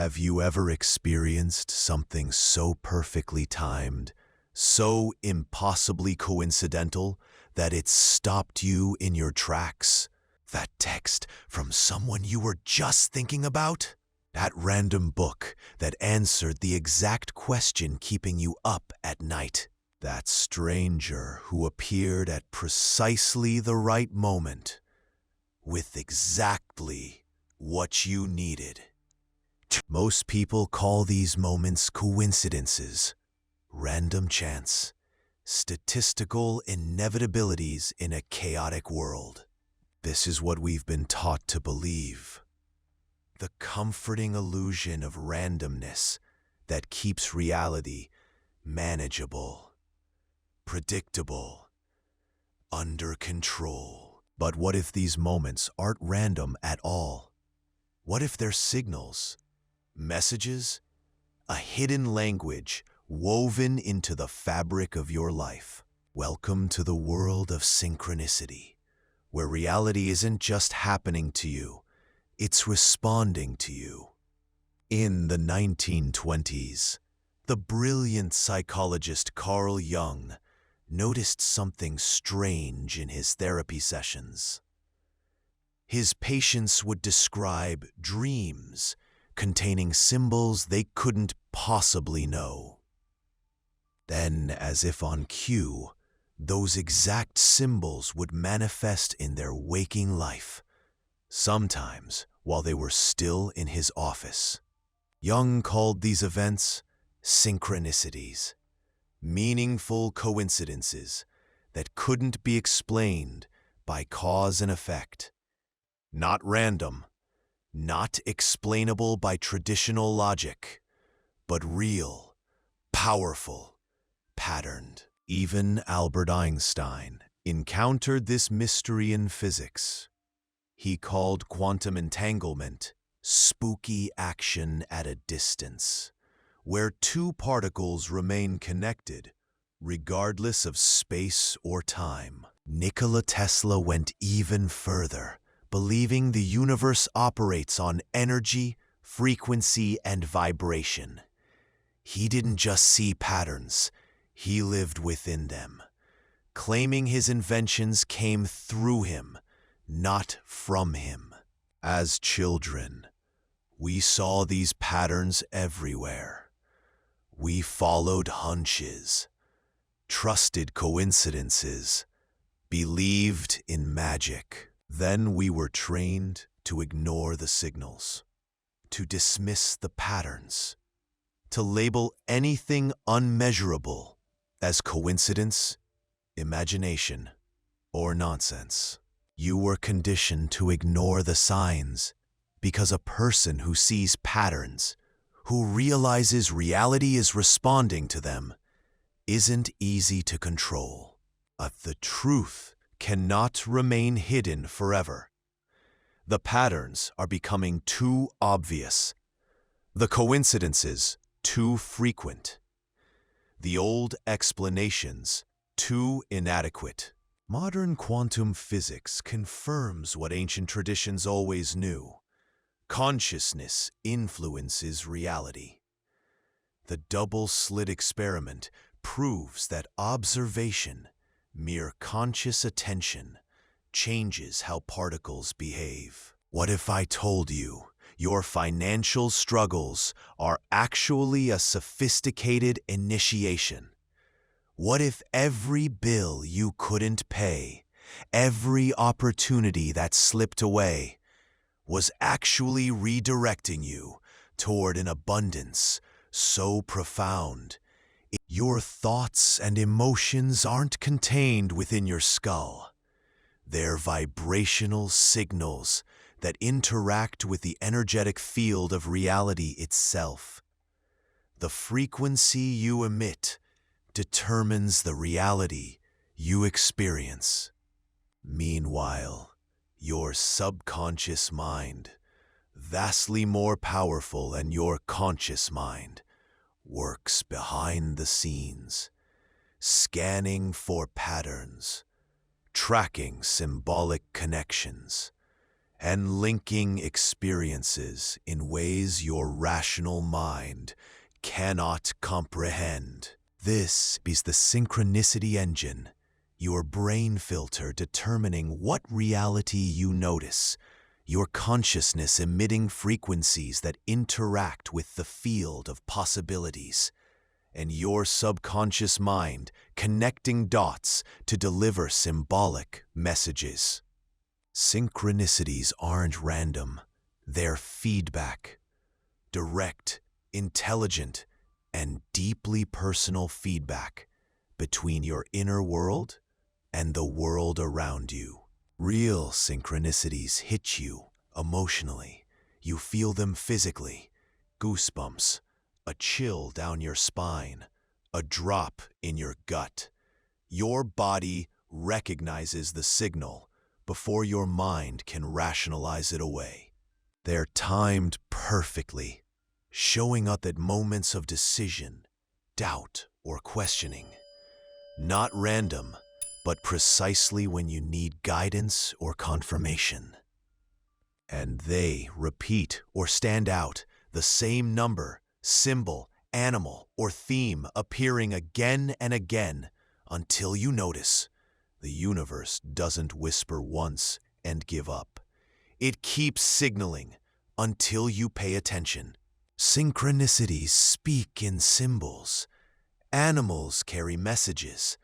Have you ever experienced something so perfectly timed, so impossibly coincidental, that it stopped you in your tracks? That text from someone you were just thinking about? That random book that answered the exact question keeping you up at night? That stranger who appeared at precisely the right moment, with exactly what you needed? Most people call these moments coincidences, random chance, statistical inevitabilities in a chaotic world. This is what we've been taught to believe. The comforting illusion of randomness that keeps reality manageable, predictable, under control. But what if these moments aren't random at all? What if they're signals, messages, a hidden language woven into the fabric of your life? Welcome to the world of synchronicity, where reality isn't just happening to you, it's responding to you. In the 1920s, the brilliant psychologist Carl Jung noticed something strange in his therapy sessions. His patients would describe dreams containing symbols they couldn't possibly know. Then, as if on cue, those exact symbols would manifest in their waking life, sometimes while they were still in his office. Jung called these events synchronicities, meaningful coincidences that couldn't be explained by cause and effect. Not random, not explainable by traditional logic, but real, powerful, patterned. Even Albert Einstein encountered this mystery in physics. He called quantum entanglement spooky action at a distance, where two particles remain connected, regardless of space or time. Nikola Tesla went even further, believing the universe operates on energy, frequency, and vibration. He didn't just see patterns, he lived within them, claiming his inventions came through him, not from him. As children, we saw these patterns everywhere. We followed hunches, trusted coincidences, believed in magic. Then we were trained to ignore the signals, to dismiss the patterns, to label anything unmeasurable as coincidence, imagination, or nonsense. You were conditioned to ignore the signs because a person who sees patterns, who realizes reality is responding to them, isn't easy to control. But the truth cannot remain hidden forever. The patterns are becoming too obvious, the coincidences too frequent, the old explanations too inadequate. Modern quantum physics confirms what ancient traditions always knew. Consciousness influences reality. The double-slit experiment proves that observation, mere conscious attention, changes how particles behave. What if I told you your financial struggles are actually a sophisticated initiation? What if every bill you couldn't pay, every opportunity that slipped away, was actually redirecting you toward an abundance so profound your thoughts and emotions aren't contained within your skull? They're vibrational signals that interact with the energetic field of reality itself. The frequency you emit determines the reality you experience. Meanwhile, your subconscious mind, vastly more powerful than your conscious mind, works behind the scenes, scanning for patterns, tracking symbolic connections, and linking experiences in ways your rational mind cannot comprehend. This is the synchronicity engine, your brain filter determining what reality you notice, your consciousness emitting frequencies that interact with the field of possibilities, and your subconscious mind connecting dots to deliver symbolic messages. Synchronicities aren't random. They're feedback. Direct, intelligent, and deeply personal feedback between your inner world and the world around you. Real synchronicities hit you emotionally. You feel them physically. Goosebumps, a chill down your spine, a drop in your gut. Your body recognizes the signal before your mind can rationalize it away. They're timed perfectly, showing up at moments of decision, doubt, or questioning. Not random, but precisely when you need guidance or confirmation. And they repeat or stand out, the same number, symbol, animal, or theme appearing again and again until you notice. The universe doesn't whisper once and give up. It keeps signaling until you pay attention. Synchronicities speak in symbols. Animals carry messages.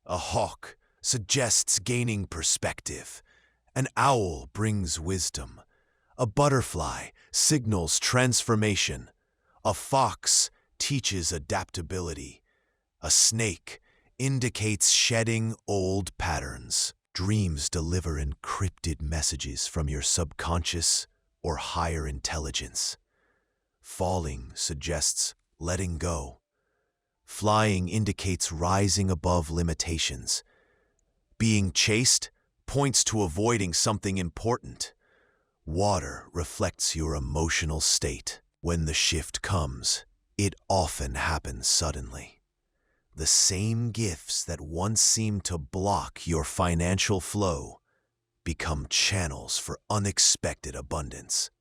A hawk suggests gaining perspective. An owl brings wisdom. A butterfly signals transformation. A fox teaches adaptability. A snake indicates shedding old patterns. Dreams deliver encrypted messages from your subconscious or higher intelligence. Falling suggests letting go. Flying indicates rising above limitations. Being chased points to avoiding something important. Water reflects your emotional state. When the shift comes, it often happens suddenly. The same gifts that once seemed to block your financial flow become channels for unexpected abundance.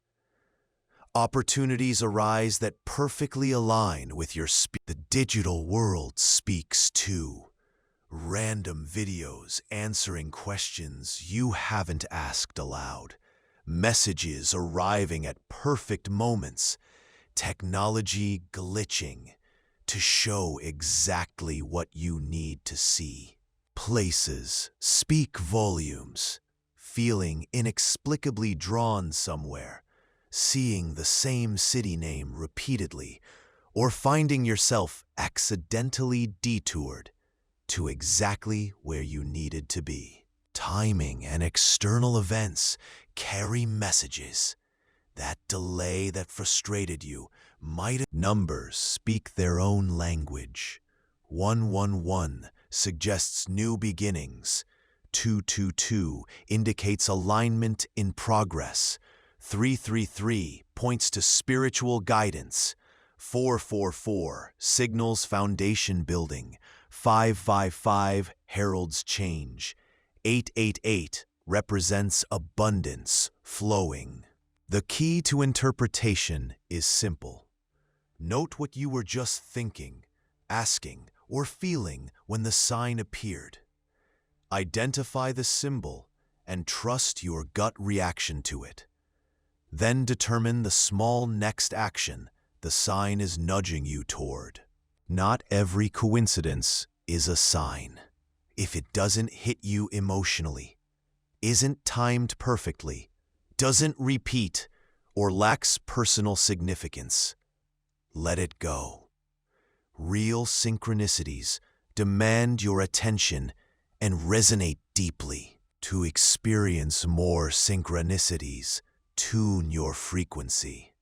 Opportunities arise that perfectly align with your The digital world speaks too. Random videos answering questions you haven't asked aloud. Messages arriving at perfect moments. Technology glitching to show exactly what you need to see. Places speak volumes. Feeling inexplicably drawn somewhere, seeing the same city name repeatedly, or finding yourself accidentally detoured to exactly where you needed to be. Timing and external events carry messages. That delay that frustrated you might have... Numbers speak their own language. 111 suggests new beginnings. 222 indicates alignment in progress. 333 points to spiritual guidance. 444 signals foundation building. 555 heralds change. 888 represents abundance flowing. The key to interpretation is simple. Note what you were just thinking, asking, or feeling when the sign appeared. Identify the symbol and trust your gut reaction to it. Then determine the small next action the sign is nudging you toward. Not every coincidence is a sign. If it doesn't hit you emotionally, isn't timed perfectly, doesn't repeat, or lacks personal significance, let it go. Real synchronicities demand your attention and resonate deeply. To experience more synchronicities, tune your frequency.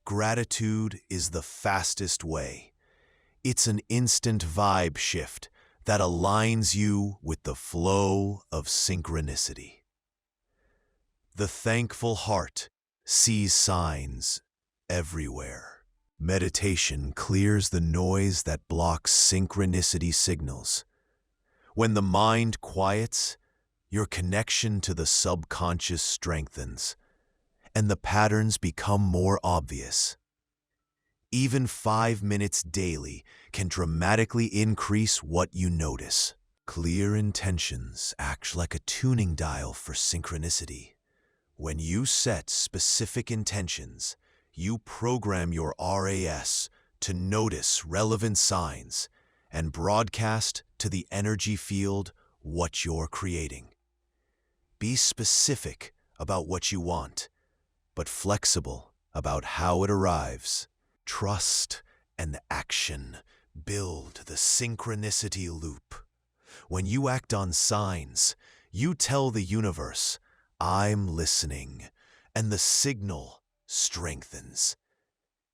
Gratitude is the fastest way. It's an instant vibe shift that aligns you with the flow of synchronicity. The thankful heart sees signs everywhere. Meditation clears the noise that blocks synchronicity signals. When the mind quiets, Your connection to the subconscious strengthens, and the patterns become more obvious. Even 5 minutes daily can dramatically increase what you notice. Clear intentions act like a tuning dial for synchronicity. When you set specific intentions, you program your RAS to notice relevant signs and broadcast to the energy field what you're creating. Be specific about what you want, but flexible about how it arrives. Trust and action build the synchronicity loop. When you act on signs, you tell the universe, "I'm listening," and the signal strengthens.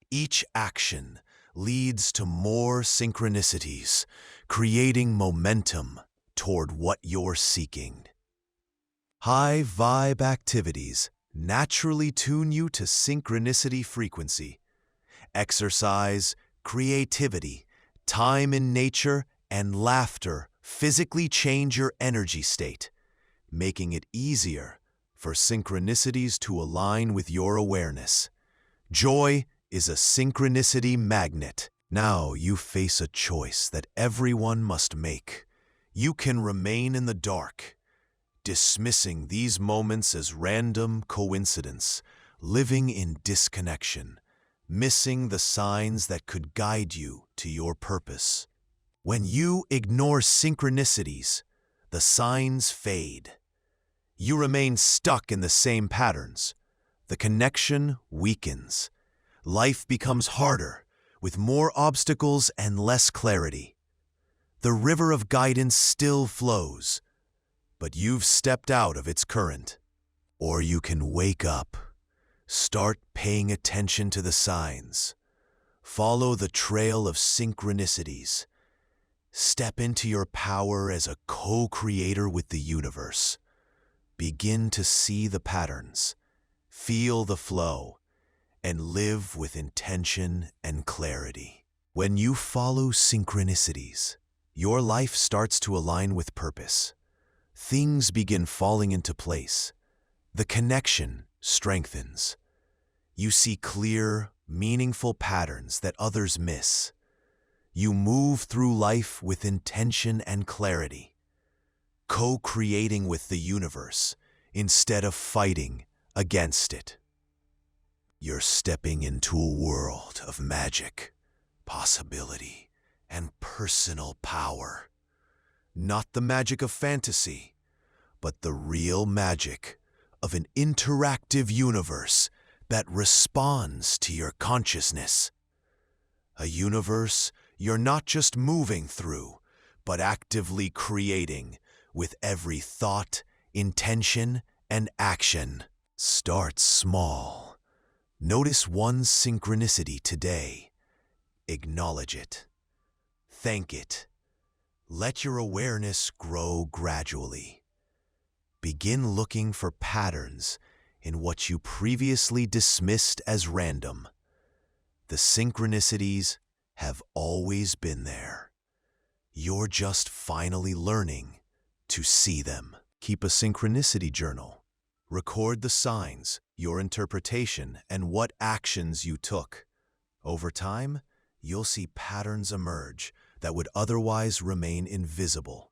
Each action leads to more synchronicities, creating momentum toward what you're seeking. High-vibe activities naturally tune you to synchronicity frequency. Exercise, creativity, time in nature, and laughter physically change your energy state, making it easier for synchronicities to align with your awareness. Joy is a synchronicity magnet. Now you face a choice that everyone must make. You can remain in the dark, dismissing these moments as random coincidence, living in disconnection, missing the signs that could guide you to your purpose. When you ignore synchronicities, the signs fade. You remain stuck in the same patterns. The connection weakens. Life becomes harder, with more obstacles and less clarity. The river of guidance still flows, but you've stepped out of its current. Or you can wake up, start paying attention to the signs, follow the trail of synchronicities, step into your power as a co-creator with the universe. Begin to see the patterns, feel the flow, and live with intention and clarity. When you follow synchronicities, your life starts to align with purpose. Things begin falling into place. The connection strengthens. You see clear, meaningful patterns that others miss. You move through life with intention and clarity, co-creating with the universe instead of fighting against it. You're stepping into a world of magic, possibility, and personal power. Not the magic of fantasy, but the real magic of an interactive universe that responds to your consciousness. A universe you're not just moving through, but actively creating with every thought, intention, and action. Start small. Notice one synchronicity today. Acknowledge it. Thank it. Let your awareness grow gradually. Begin looking for patterns in what you previously dismissed as random. The synchronicities have always been there. You're just finally learning to see them. Keep a synchronicity journal. Record the signs, your interpretation, and what actions you took. Over time, you'll see patterns emerge that would otherwise remain invisible.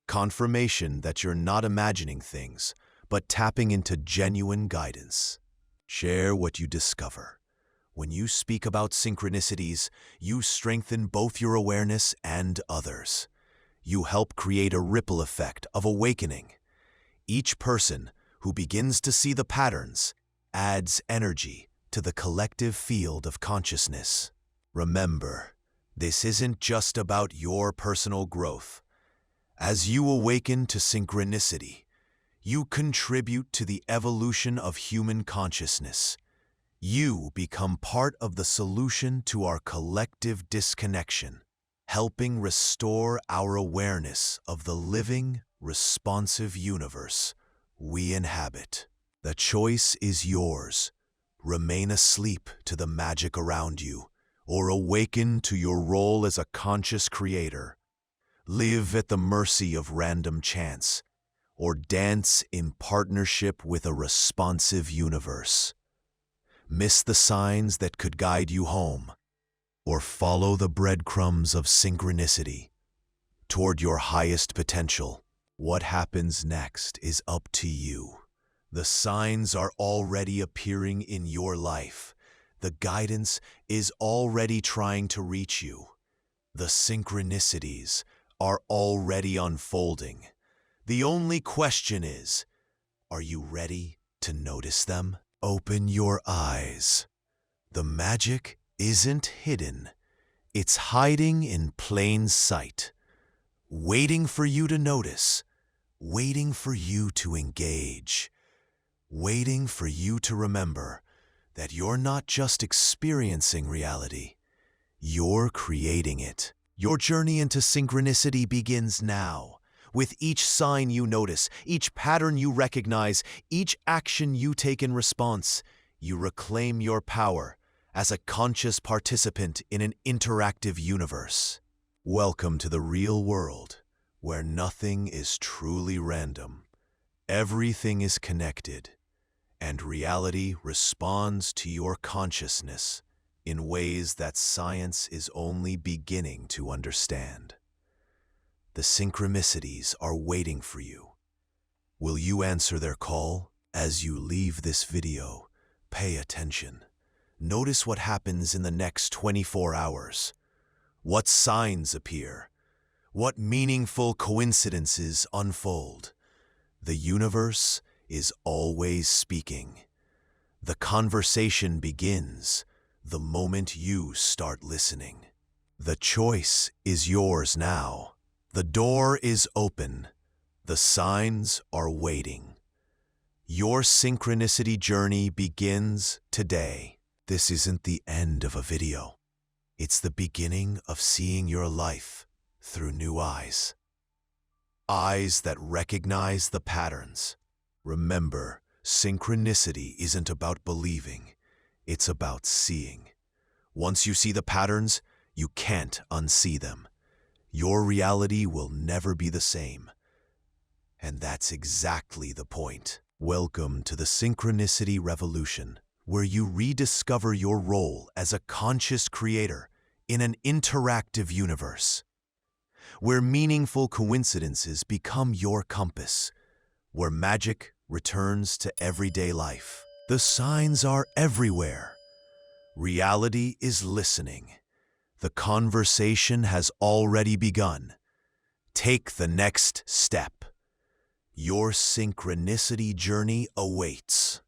Confirmation that you're not imagining things, but tapping into genuine guidance. Share what you discover. When you speak about synchronicities, you strengthen both your awareness and others. You help create a ripple effect of awakening. Each person who begins to see the patterns adds energy to the collective field of consciousness. Remember, this isn't just about your personal growth. As you awaken to synchronicity, you contribute to the evolution of human consciousness. You become part of the solution to our collective disconnection, helping restore our awareness of the living, responsive universe we inhabit. The choice is yours. Remain asleep to the magic around you, or awaken to your role as a conscious creator. Live at the mercy of random chance, or dance in partnership with a responsive universe. Miss the signs that could guide you home, or follow the breadcrumbs of synchronicity toward your highest potential. What happens next is up to you. The signs are already appearing in your life. The guidance is already trying to reach you. The synchronicities are already unfolding. The only question is, are you ready to notice them? Open your eyes. The magic isn't hidden. It's hiding in plain sight, waiting for you to notice, waiting for you to engage, waiting for you to remember that you're not just experiencing reality, you're creating it. Your journey into synchronicity begins now. With each sign you notice, each pattern you recognize, each action you take in response, you reclaim your power as a conscious participant in an interactive universe. Welcome to the real world, where nothing is truly random. Everything is connected, and reality responds to your consciousness in ways that science is only beginning to understand. The synchronicities are waiting for you. Will you answer their call? As you leave this video, pay attention. Notice what happens in the next 24 hours. What signs appear? What meaningful coincidences unfold? The universe is always speaking. The conversation begins the moment you start listening. The choice is yours now. The door is open. The signs are waiting. Your synchronicity journey begins today. This isn't the end of a video. It's the beginning of seeing your life through new eyes. Eyes that recognize the patterns. Remember, synchronicity isn't about believing. It's about seeing. Once you see the patterns, you can't unsee them. Your reality will never be the same. And that's exactly the point. Welcome to the Synchronicity Revolution, where you rediscover your role as a conscious creator in an interactive universe. Where meaningful coincidences become your compass. Where magic returns to everyday life. The signs are everywhere. Reality is listening. The conversation has already begun. Take the next step. Your synchronicity journey awaits.